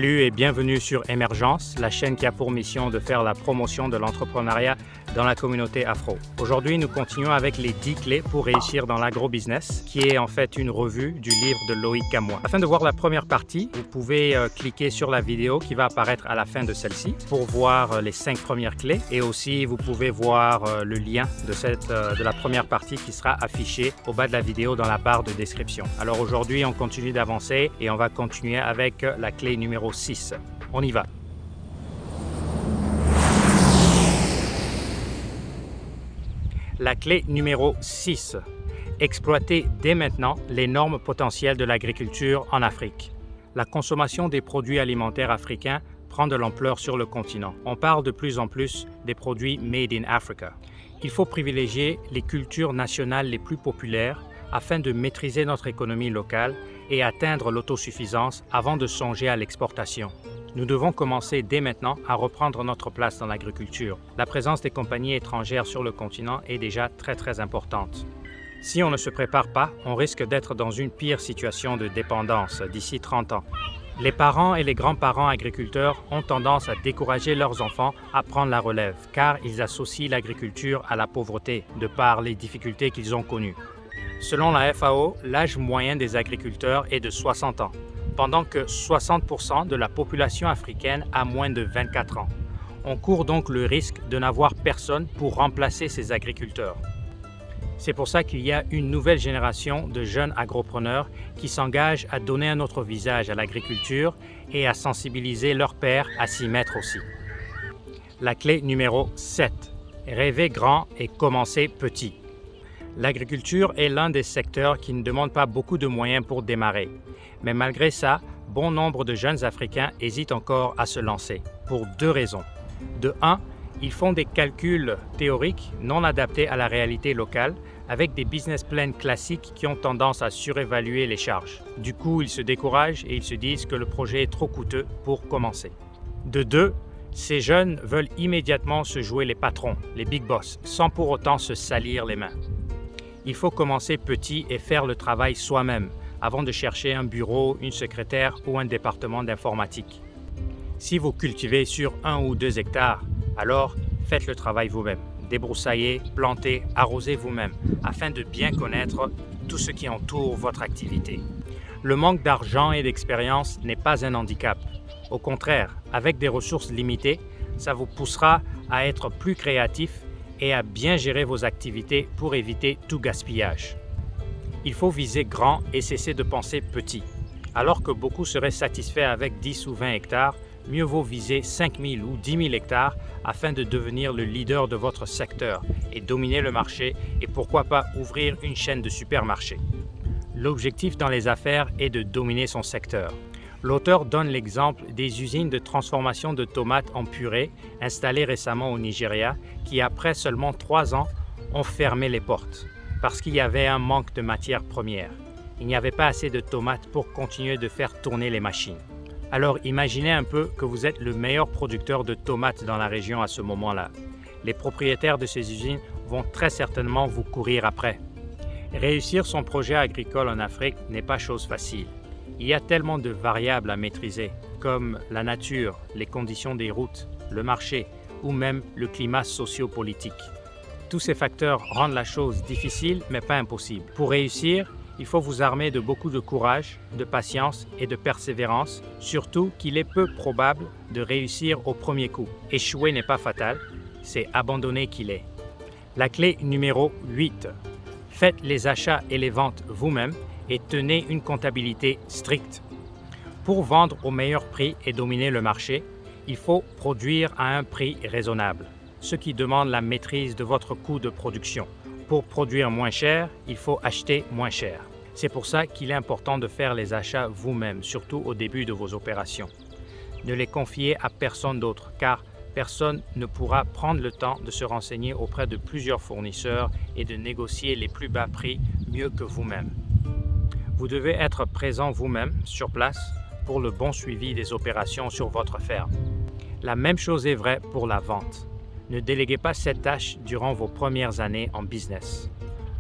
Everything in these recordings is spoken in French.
Salut et bienvenue sur Émergence, la chaîne qui a pour mission de faire la promotion de l'entrepreneuriat dans la communauté afro. Aujourd'hui, nous continuons avec les 10 clés pour réussir dans l'agrobusiness, qui est en fait une revue du livre de Loïc Camois. Afin de voir la première partie, vous pouvez cliquer sur la vidéo qui va apparaître à la fin de celle-ci pour voir les 5 premières clés et aussi vous pouvez voir le lien de la première partie qui sera affiché au bas de la vidéo dans la barre de description. Alors aujourd'hui, on continue d'avancer et on va continuer avec la clé numéro 6. On y va. La clé numéro 6. Exploiter dès maintenant l'énorme potentiel de l'agriculture en Afrique. La consommation des produits alimentaires africains prend de l'ampleur sur le continent. On parle de plus en plus des produits Made in Africa. Il faut privilégier les cultures nationales les plus populaires afin de maîtriser notre économie locale et atteindre l'autosuffisance avant de songer à l'exportation. Nous devons commencer dès maintenant à reprendre notre place dans l'agriculture. La présence des compagnies étrangères sur le continent est déjà très importante. Si on ne se prépare pas, on risque d'être dans une pire situation de dépendance d'ici 30 ans. Les parents et les grands-parents agriculteurs ont tendance à décourager leurs enfants à prendre la relève, car ils associent l'agriculture à la pauvreté, de par les difficultés qu'ils ont connues. Selon la FAO, l'âge moyen des agriculteurs est de 60 ans, pendant que 60% de la population africaine a moins de 24 ans. On court donc le risque de n'avoir personne pour remplacer ces agriculteurs. C'est pour ça qu'il y a une nouvelle génération de jeunes agropreneurs qui s'engagent à donner un autre visage à l'agriculture et à sensibiliser leurs pairs à s'y mettre aussi. La clé numéro 7. Rêver grand et commencer petit. L'agriculture est l'un des secteurs qui ne demande pas beaucoup de moyens pour démarrer. Mais malgré ça, bon nombre de jeunes Africains hésitent encore à se lancer, pour 2 raisons. De 1, ils font des calculs théoriques non adaptés à la réalité locale, avec des business plans classiques qui ont tendance à surévaluer les charges. Du coup, ils se découragent et ils se disent que le projet est trop coûteux pour commencer. De 2, ces jeunes veulent immédiatement se jouer les patrons, les big boss, sans pour autant se salir les mains. Il faut commencer petit et faire le travail soi-même, avant de chercher un bureau, une secrétaire ou un département d'informatique. Si vous cultivez sur 1 ou 2 hectares, alors faites le travail vous-même. Débroussaillez, plantez, arrosez vous-même, afin de bien connaître tout ce qui entoure votre activité. Le manque d'argent et d'expérience n'est pas un handicap. Au contraire, avec des ressources limitées, ça vous poussera à être plus créatif et à bien gérer vos activités pour éviter tout gaspillage. Il faut viser grand et cesser de penser petit. Alors que beaucoup seraient satisfaits avec 10 ou 20 hectares, mieux vaut viser 5 000 ou 10 000 hectares afin de devenir le leader de votre secteur et dominer le marché et pourquoi pas ouvrir une chaîne de supermarchés. L'objectif dans les affaires est de dominer son secteur. L'auteur donne l'exemple des usines de transformation de tomates en purée installées récemment au Nigeria qui, après seulement 3 ans, ont fermé les portes parce qu'il y avait un manque de matières premières. Il n'y avait pas assez de tomates pour continuer de faire tourner les machines. Alors imaginez un peu que vous êtes le meilleur producteur de tomates dans la région à ce moment-là. Les propriétaires de ces usines vont très certainement vous courir après. Réussir son projet agricole en Afrique n'est pas chose facile. Il y a tellement de variables à maîtriser, comme la nature, les conditions des routes, le marché ou même le climat socio-politique. Tous ces facteurs rendent la chose difficile mais pas impossible. Pour réussir, il faut vous armer de beaucoup de courage, de patience et de persévérance, surtout qu'il est peu probable de réussir au premier coup. Échouer n'est pas fatal, c'est abandonner qu'il est. La clé numéro 8. Faites les achats et les ventes vous-même et tenez une comptabilité stricte. Pour vendre au meilleur prix et dominer le marché, il faut produire à un prix raisonnable, ce qui demande la maîtrise de votre coût de production. Pour produire moins cher, il faut acheter moins cher. C'est pour ça qu'il est important de faire les achats vous-même, surtout au début de vos opérations. Ne les confiez à personne d'autre, car personne ne pourra prendre le temps de se renseigner auprès de plusieurs fournisseurs et de négocier les plus bas prix mieux que vous-même. Vous devez être présent vous-même, sur place, pour le bon suivi des opérations sur votre ferme. La même chose est vraie pour la vente. Ne déléguez pas cette tâche durant vos premières années en business.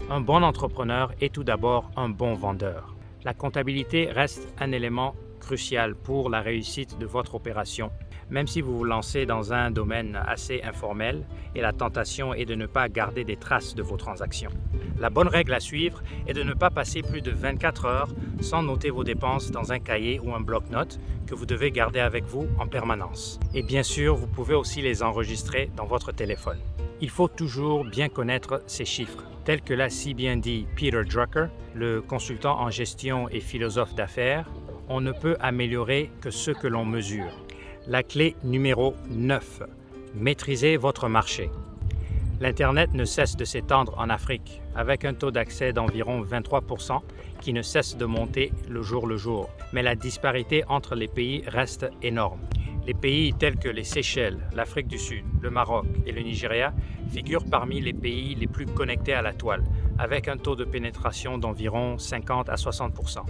Un bon entrepreneur est tout d'abord un bon vendeur. La comptabilité reste un élément crucial pour la réussite de votre opération, même si vous vous lancez dans un domaine assez informel et la tentation est de ne pas garder des traces de vos transactions. La bonne règle à suivre est de ne pas passer plus de 24 heures sans noter vos dépenses dans un cahier ou un bloc-notes que vous devez garder avec vous en permanence. Et bien sûr, vous pouvez aussi les enregistrer dans votre téléphone. Il faut toujours bien connaître ces chiffres, tels que l'a si bien dit Peter Drucker, le consultant en gestion et philosophe d'affaires. On ne peut améliorer que ce que l'on mesure. La clé numéro 9. Maîtrisez votre marché. L'Internet ne cesse de s'étendre en Afrique, avec un taux d'accès d'environ 23% qui ne cesse de monter le jour. Mais la disparité entre les pays reste énorme. Les pays tels que les Seychelles, l'Afrique du Sud, le Maroc et le Nigeria figurent parmi les pays les plus connectés à la toile, avec un taux de pénétration d'environ 50 à 60%.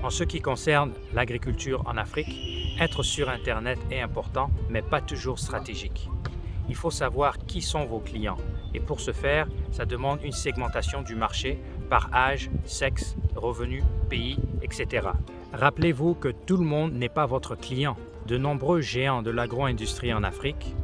En ce qui concerne l'agriculture en Afrique, être sur Internet est important, mais pas toujours stratégique. Il faut savoir qui sont vos clients et pour ce faire, ça demande une segmentation du marché par âge, sexe, revenus, pays, etc. Rappelez-vous que tout le monde n'est pas votre client. De nombreux géants de l'agro-industrie en Afrique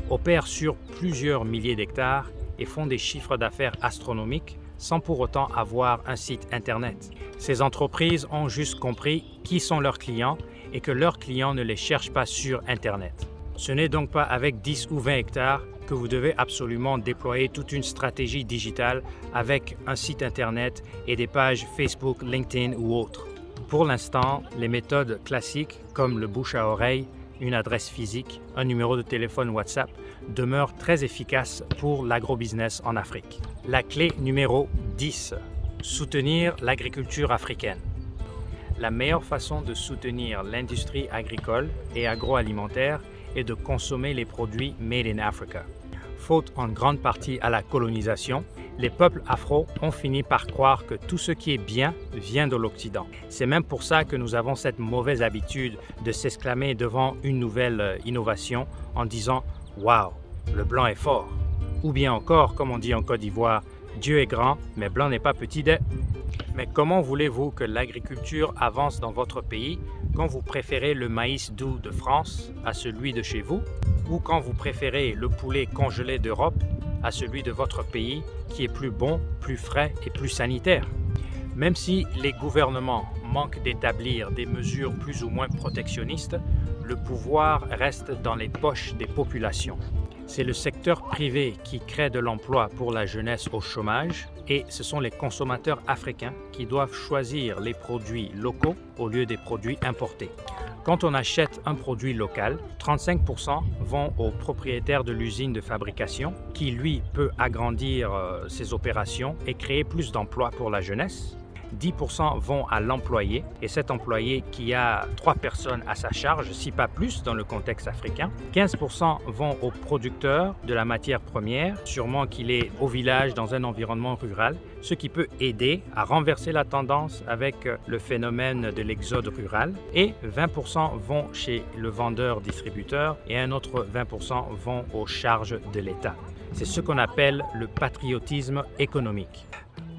opèrent sur plusieurs milliers d'hectares et font des chiffres d'affaires astronomiques sans pour autant avoir un site Internet. Ces entreprises ont juste compris qui sont leurs clients et que leurs clients ne les cherchent pas sur Internet. Ce n'est donc pas avec 10 ou 20 hectares que vous devez absolument déployer toute une stratégie digitale avec un site Internet et des pages Facebook, LinkedIn ou autres. Pour l'instant, les méthodes classiques comme le bouche à oreille, une adresse physique, un numéro de téléphone WhatsApp demeurent très efficaces pour l'agrobusiness en Afrique. La clé numéro 10. Soutenir l'agriculture africaine. La meilleure façon de soutenir l'industrie agricole et agroalimentaire est de consommer les produits Made in Africa. Faute en grande partie à la colonisation, les peuples afro ont fini par croire que tout ce qui est bien vient de l'Occident. C'est même pour ça que nous avons cette mauvaise habitude de s'exclamer devant une nouvelle innovation en disant « Wow, le blanc est fort !» Ou bien encore, comme on dit en Côte d'Ivoire, « Dieu est grand, mais blanc n'est pas petit des !» Mais comment voulez-vous que l'agriculture avance dans votre pays quand vous préférez le maïs doux de France à celui de chez vous ou quand vous préférez le poulet congelé d'Europe à celui de votre pays qui est plus bon, plus frais et plus sanitaire? Même si les gouvernements manquent d'établir des mesures plus ou moins protectionnistes, le pouvoir reste dans les poches des populations. C'est le secteur privé qui crée de l'emploi pour la jeunesse au chômage et ce sont les consommateurs africains qui doivent choisir les produits locaux au lieu des produits importés. Quand on achète un produit local, 35% vont au propriétaire de l'usine de fabrication qui, lui, peut agrandir ses opérations et créer plus d'emplois pour la jeunesse. 10% vont à l'employé et cet employé qui a 3 personnes à sa charge, si pas plus dans le contexte africain. 15% vont au producteur de la matière première, sûrement qu'il est au village dans un environnement rural, ce qui peut aider à renverser la tendance avec le phénomène de l'exode rural. Et 20% vont chez le vendeur-distributeur et un autre 20% vont aux charges de l'État. C'est ce qu'on appelle le patriotisme économique.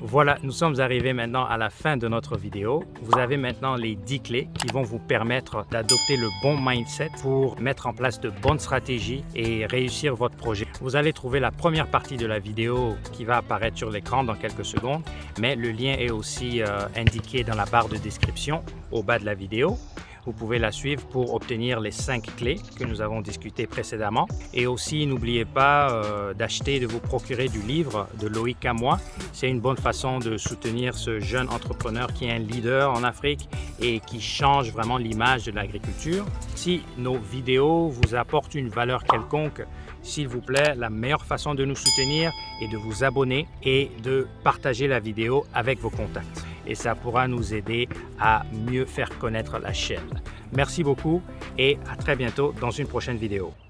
Voilà, nous sommes arrivés maintenant à la fin de notre vidéo. Vous avez maintenant les 10 clés qui vont vous permettre d'adopter le bon mindset pour mettre en place de bonnes stratégies et réussir votre projet. Vous allez trouver la première partie de la vidéo qui va apparaître sur l'écran dans quelques secondes, mais le lien est aussi indiqué dans la barre de description au bas de la vidéo. Vous pouvez la suivre pour obtenir les 5 clés que nous avons discutées précédemment. Et aussi, n'oubliez pas d'acheter et de vous procurer du livre de Loïc Amoy. C'est une bonne façon de soutenir ce jeune entrepreneur qui est un leader en Afrique et qui change vraiment l'image de l'agriculture. Si nos vidéos vous apportent une valeur quelconque, s'il vous plaît, la meilleure façon de nous soutenir est de vous abonner et de partager la vidéo avec vos contacts. Et ça pourra nous aider à mieux faire connaître la chaîne. Merci beaucoup et à très bientôt dans une prochaine vidéo.